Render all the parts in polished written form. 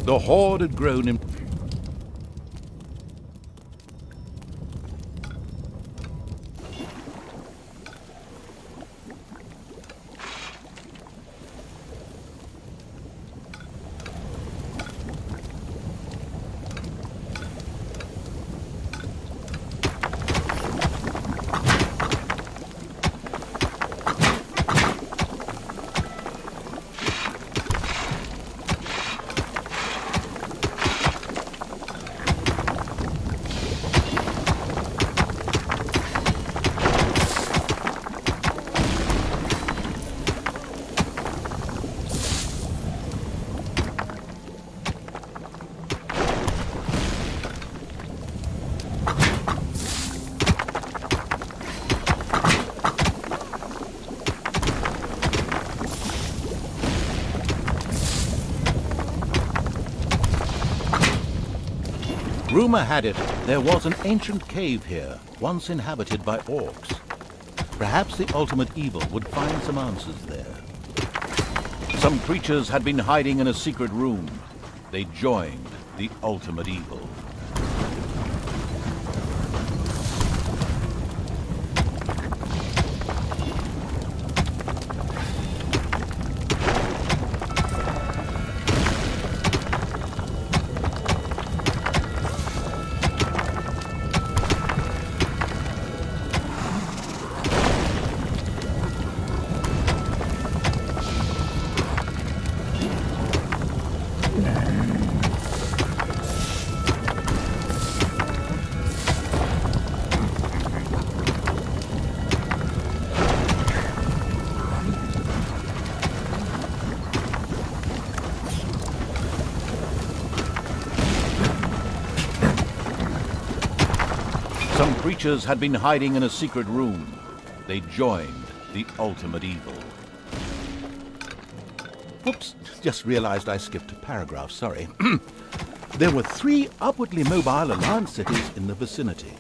The horde had grown in... Rumor had it there was an ancient cave here, once inhabited by orcs. Perhaps the ultimate evil would find some answers there. Some creatures had been hiding in a secret room. They joined the ultimate evil. Some creatures had been hiding in a secret room. They joined the ultimate evil. Whoops, just realized I skipped a paragraph, sorry. There were 3 upwardly mobile Alliance cities in the vicinity.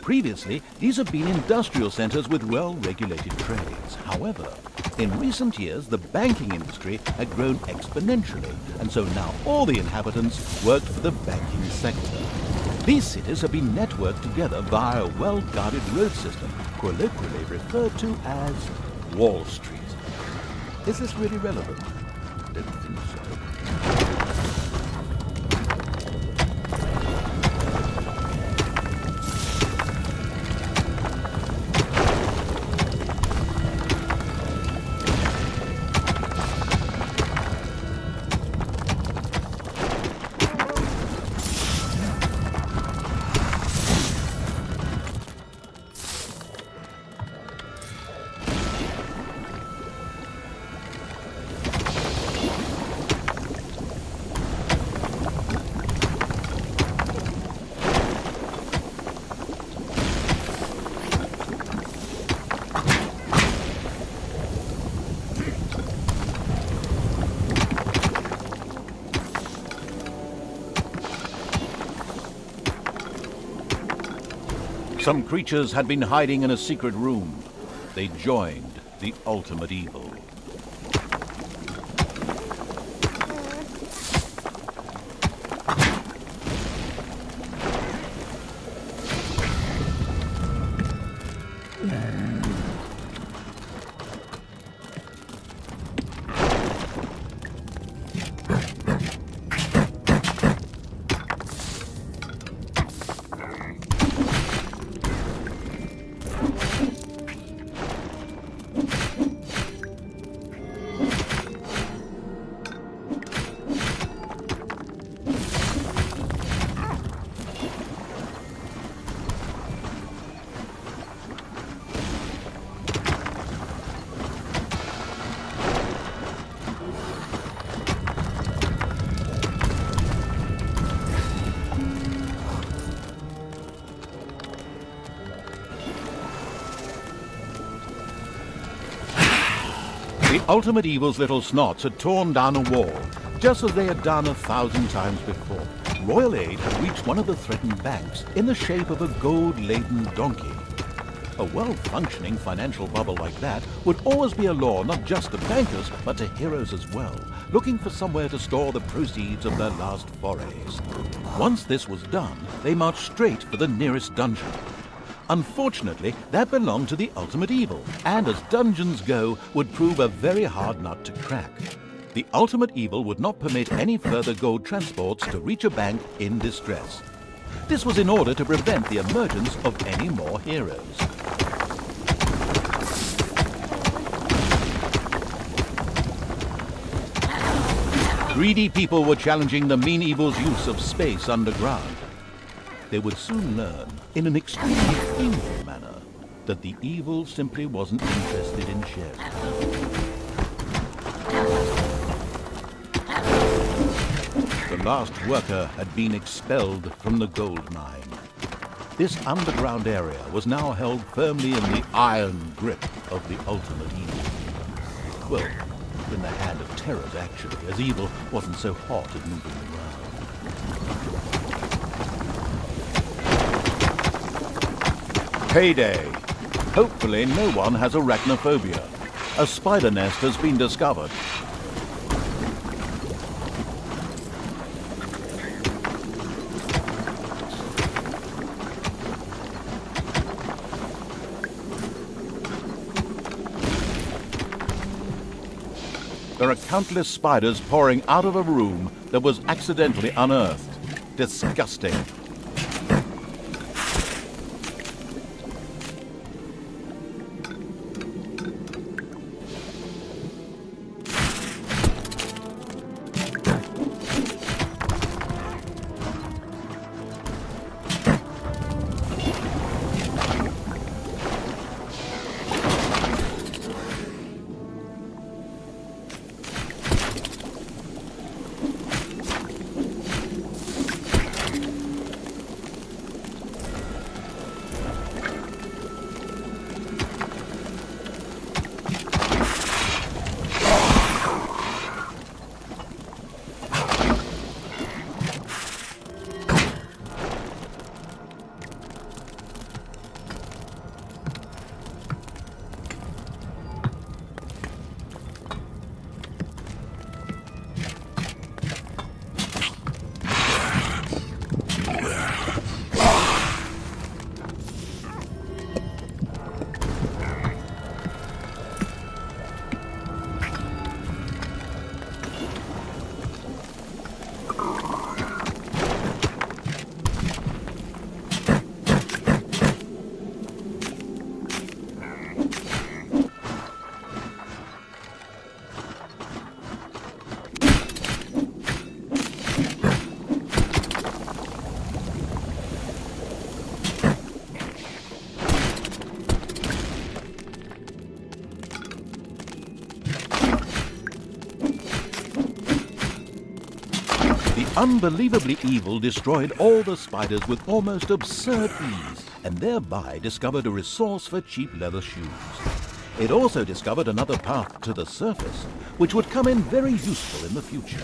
Previously, these have been industrial centers with well-regulated trades. However, in recent years, the banking industry had grown exponentially, and so now all the inhabitants worked for the banking sector. These cities have been networked together via a well-guarded road system, colloquially referred to as Wall Street. Is this really relevant? I don't think so. Some creatures had been hiding in a secret room. They joined the ultimate evil. The ultimate evil's little snots had torn down a wall, just as they had done 1,000 times before. Royal aid had reached one of the threatened banks in the shape of a gold-laden donkey. A well-functioning financial bubble like that would always be a law not just to bankers, but to heroes as well. looking for somewhere to store the proceeds of their last forays. Once this was done, they marched straight for the nearest dungeon. Unfortunately, that belonged to the ultimate evil, and as dungeons go, would prove a very hard nut to crack. The ultimate evil would not permit any further gold transports to reach a bank in distress. This was in order to prevent the emergence of any more heroes. Greedy people were challenging the mean evil's use of space underground. They would soon learn, in an extremely painful manner, that the evil simply wasn't interested in sharing. The last worker had been expelled from the gold mine. This underground area was now held firmly in the iron grip of the ultimate evil. Well, in the hand of terrors, actually, as evil wasn't so hot at moving around. Payday! Hopefully no one has arachnophobia. A spider nest has been discovered. There are countless spiders pouring out of a room that was accidentally unearthed. Disgusting. Unbelievably evil destroyed all the spiders with almost absurd ease, and thereby discovered a resource for cheap leather shoes. It also discovered another path to the surface, which would come in very useful in the future.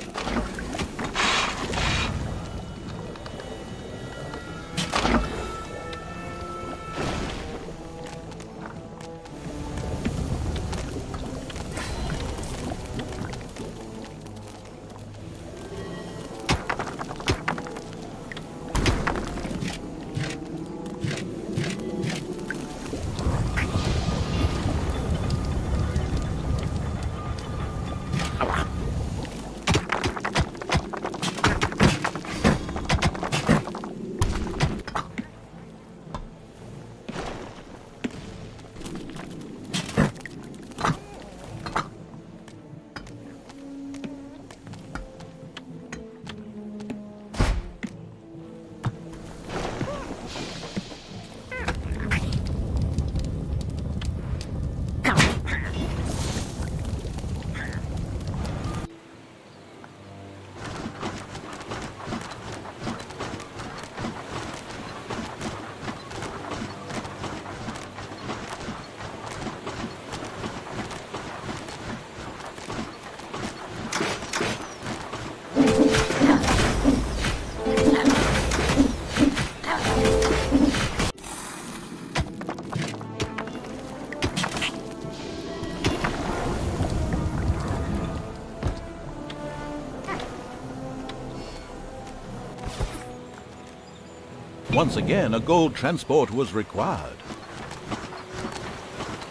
Once again, a gold transport was required.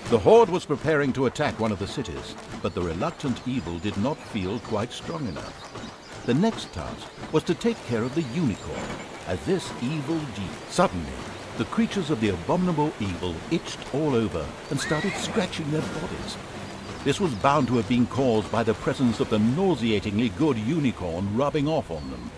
The Horde was preparing to attack one of the cities, but the reluctant evil did not feel quite strong enough. The next task was to take care of the unicorn, as this evil deed. Suddenly, the creatures of the abominable evil itched all over and started scratching their bodies. This was bound to have been caused by the presence of the nauseatingly good unicorn rubbing off on them.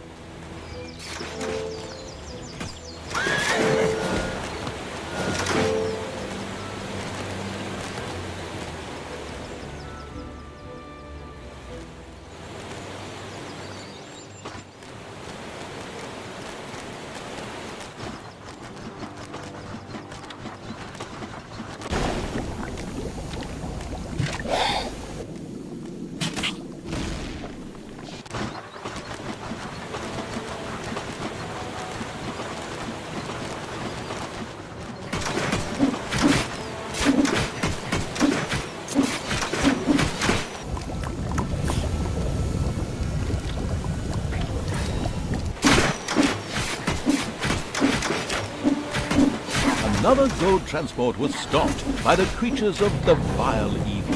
Another gold transport was stopped by the creatures of the vile evil.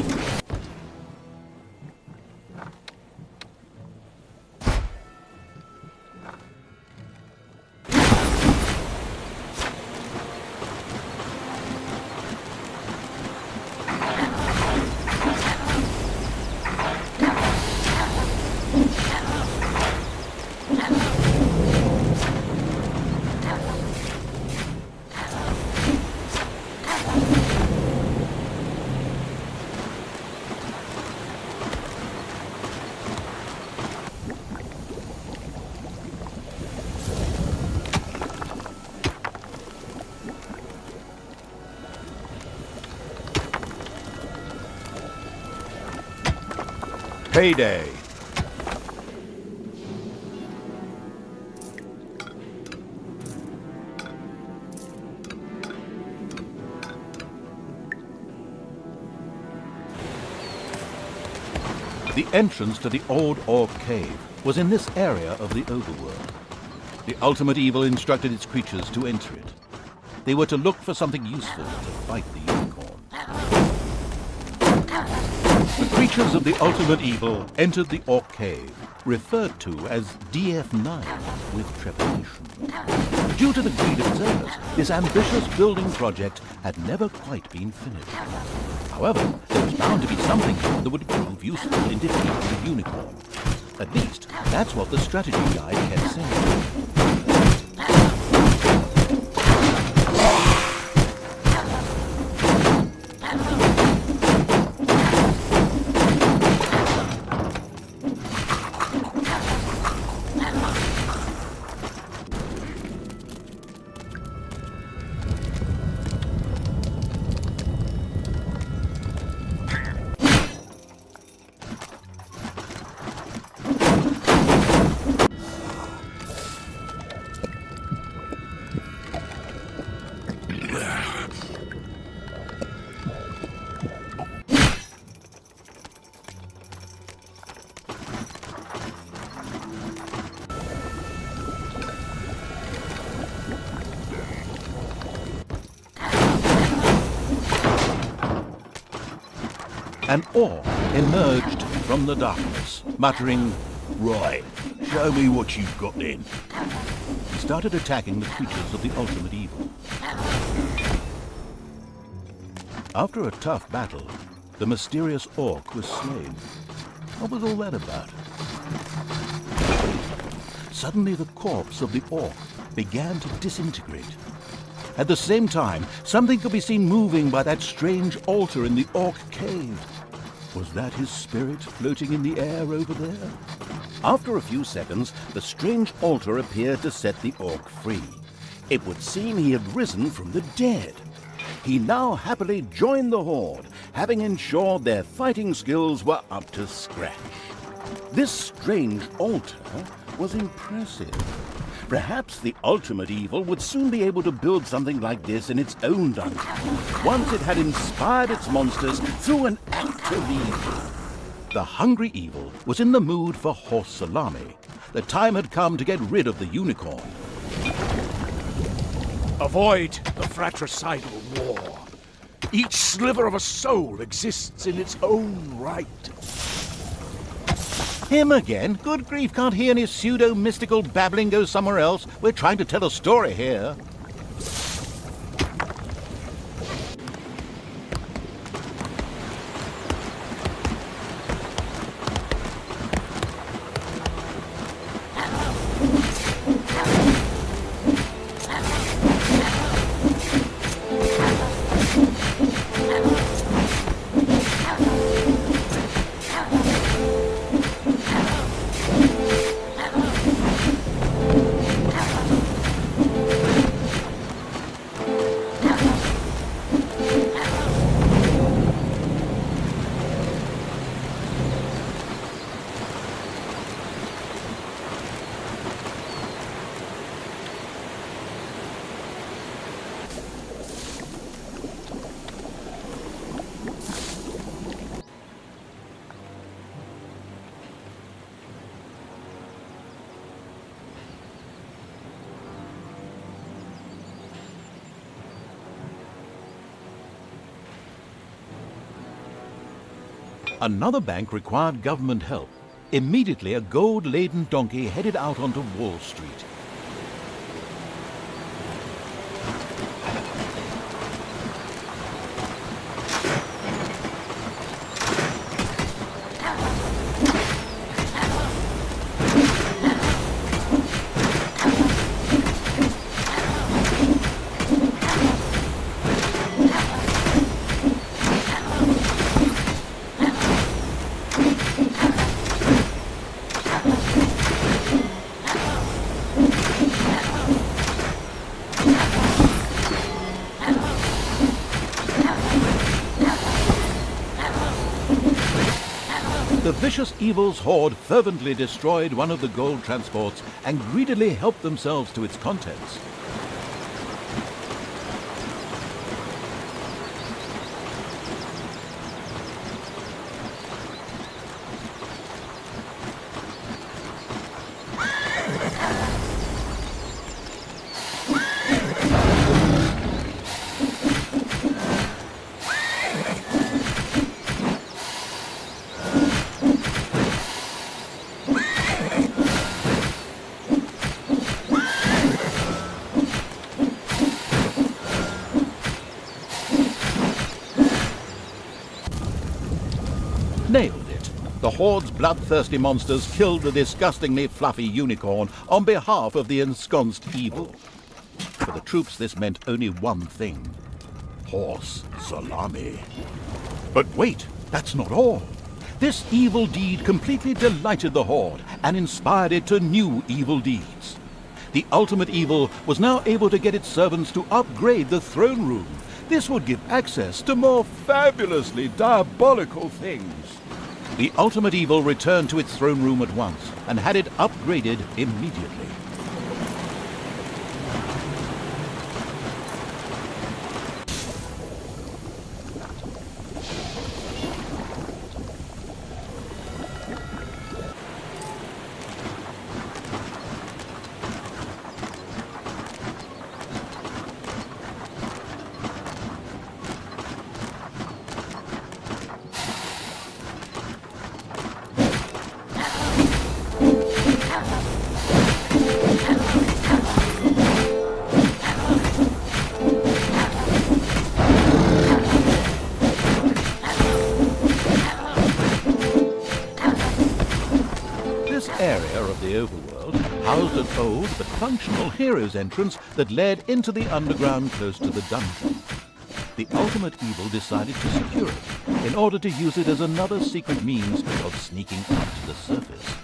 Payday. The entrance to the old Orc Cave was in this area of the overworld. The ultimate evil instructed its creatures to enter it. They were to look for something useful to fight the unicorn. The creatures of the ultimate evil entered the Orc Cave, referred to as DF9 with trepidation. Due to the greed of its owners, this ambitious building project had never quite been finished. However, there was bound to be something here that would prove useful in defeating the unicorn. At least, that's what the strategy guide kept saying. An orc emerged from the darkness, muttering, "Right, show me what you've got then." He started attacking the creatures of the ultimate evil. After a tough battle, the mysterious orc was slain. What was all that about? Suddenly the corpse of the orc began to disintegrate. At the same time, something could be seen moving by that strange altar in the Orc Cave. Was that his spirit floating in the air over there? After a few seconds, the strange altar appeared to set the orc free. It would seem he had risen from the dead. He now happily joined the Horde, having ensured their fighting skills were up to scratch. This strange altar was impressive. Perhaps the ultimate evil would soon be able to build something like this in its own dungeon, once it had inspired its monsters through an act of evil. The hungry evil was in the mood for horse salami. The time had come to get rid of the unicorn. Avoid the fratricidal war. Each sliver of a soul exists in its own right. Him again? Good grief, can't he and his pseudo-mystical babbling go somewhere else? We're trying to tell a story here. Another bank required government help. Immediately, a gold-laden donkey headed out onto Wall Street. The vicious evil's horde fervently destroyed one of the gold transports and greedily helped themselves to its contents. Nailed it. The horde's bloodthirsty monsters killed the disgustingly fluffy unicorn on behalf of the ensconced evil. For the troops, this meant only one thing: horse salami. But wait, that's not all. This evil deed completely delighted the horde and inspired it to new evil deeds. The ultimate evil was now able to get its servants to upgrade the throne room. This would give access to more fabulously diabolical things. The ultimate evil returned to its throne room at once and had it upgraded immediately. This area of the overworld housed an old but functional hero's entrance that led into the underground close to the dungeon. The ultimate evil decided to secure it in order to use it as another secret means of sneaking up to the surface.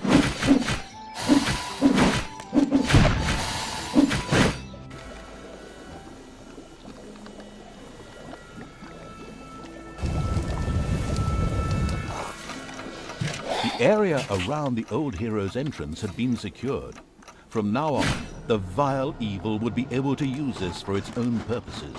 The area around the old hero's entrance had been secured. From now on, the vile evil would be able to use this for its own purposes.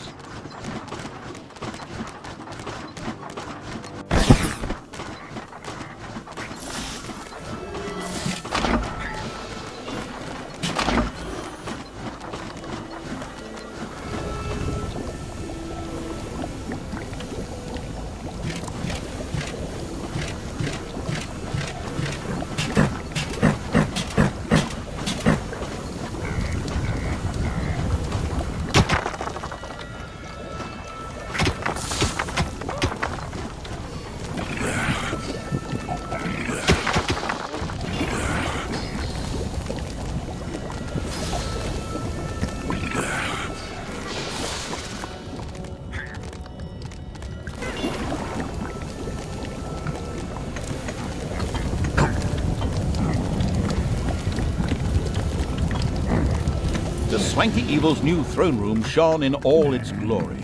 swanky evil's new throne room shone in all its glory.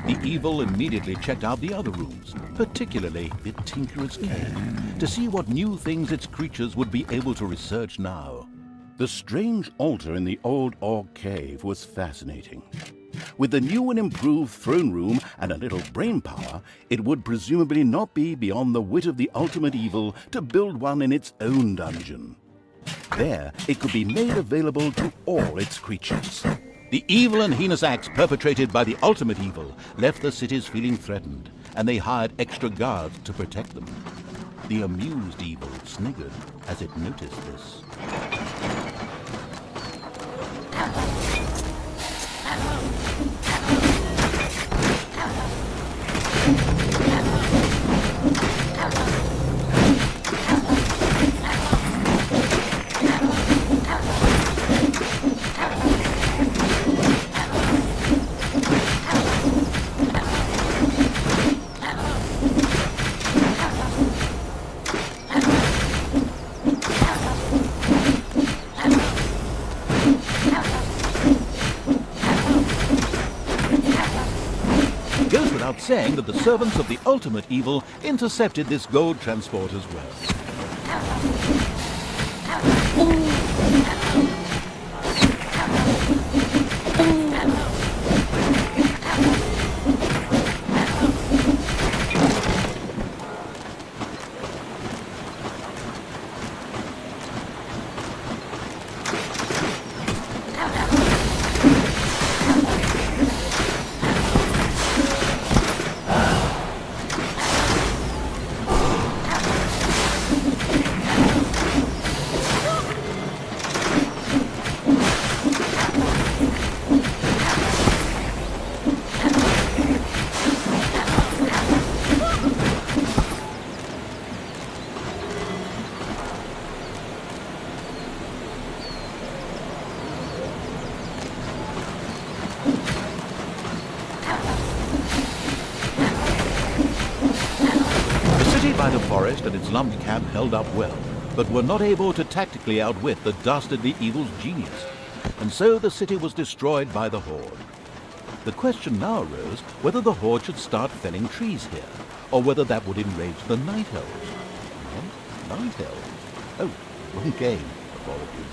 The evil immediately checked out the other rooms, particularly the Tinkerer's Cave, to see what new things its creatures would be able to research now. The strange altar in the old Orc Cave was fascinating. With the new and improved throne room and a little brain power, it would presumably not be beyond the wit of the ultimate evil to build one in its own dungeon. There, it could be made available to all its creatures. The evil and heinous acts perpetrated by the ultimate evil left the cities feeling threatened, and they hired extra guards to protect them. The amused evil sniggered as it noticed this. Saying that the servants of the ultimate evil intercepted this gold transport as well. By the forest and its lumped camp held up well, but were not able to tactically outwit the dastardly evil's genius, and so the city was destroyed by the Horde. The question now arose whether the Horde should start felling trees here, or whether that would enrage the Night Elves. What? Night Elves? Oh, wrong game. Apologies.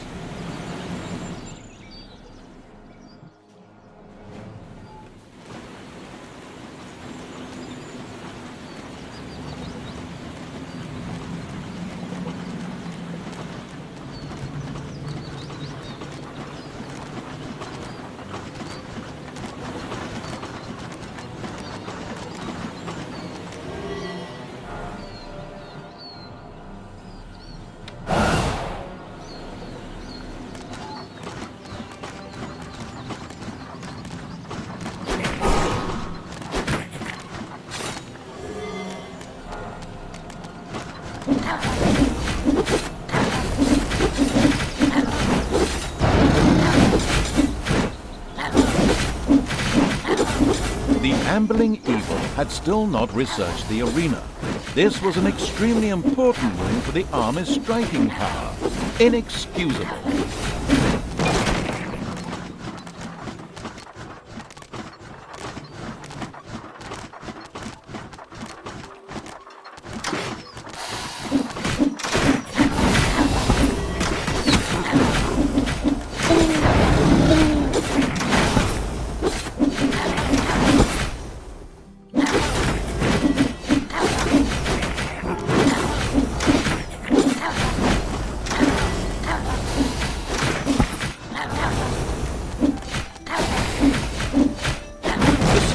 The ambling evil had still not researched the arena. This was an extremely important room for the army's striking power. Inexcusable.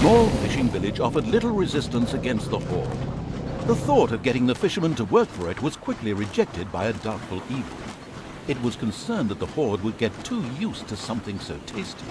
small fishing village offered little resistance against the Horde. The thought of getting the fishermen to work for it was quickly rejected by a doubtful evil. It was concerned that the Horde would get too used to something so tasty.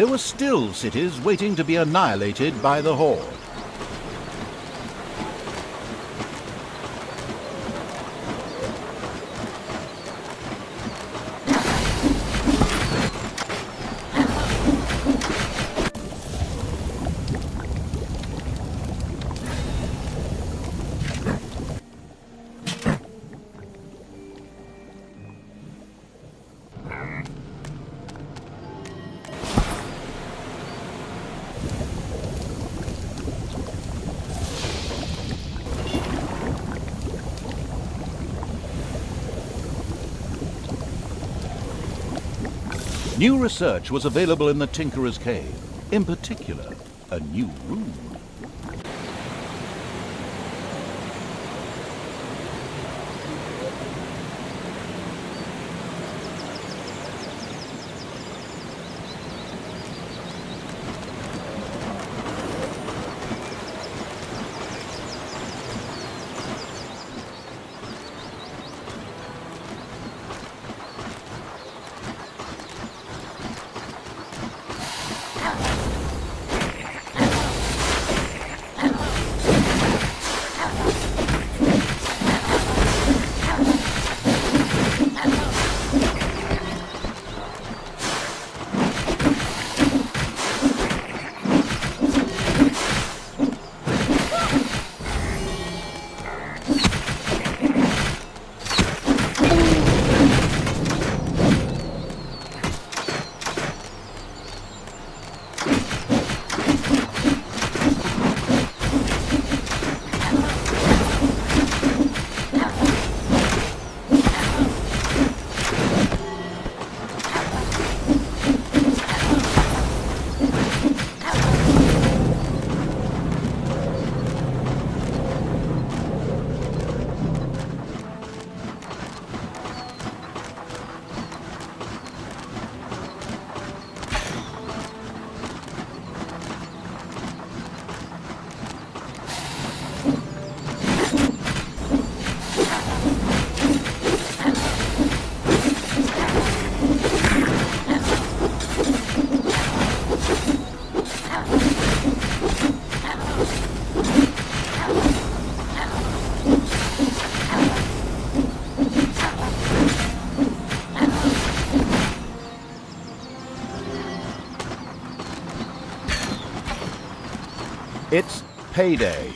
there were still cities waiting to be annihilated by the Horde. New research was available in the Tinkerer's Cave, in particular, a new room. It's payday.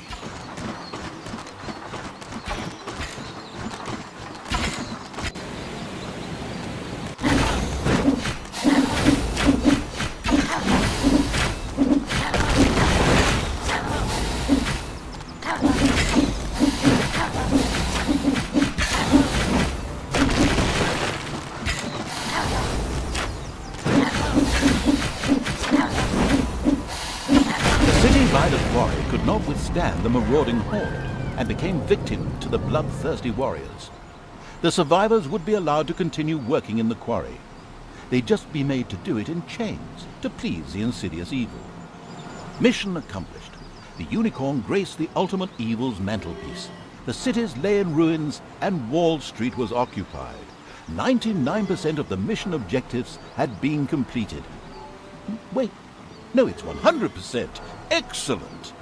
Could not withstand the marauding horde and became victim to the bloodthirsty warriors. The survivors would be allowed to continue working in the quarry. They'd just be made to do it in chains to please the insidious evil. Mission accomplished. The unicorn graced the ultimate evil's mantelpiece. The cities lay in ruins and Wall Street was occupied. 99% of the mission objectives had been completed. Wait, no, it's 100%. Excellent!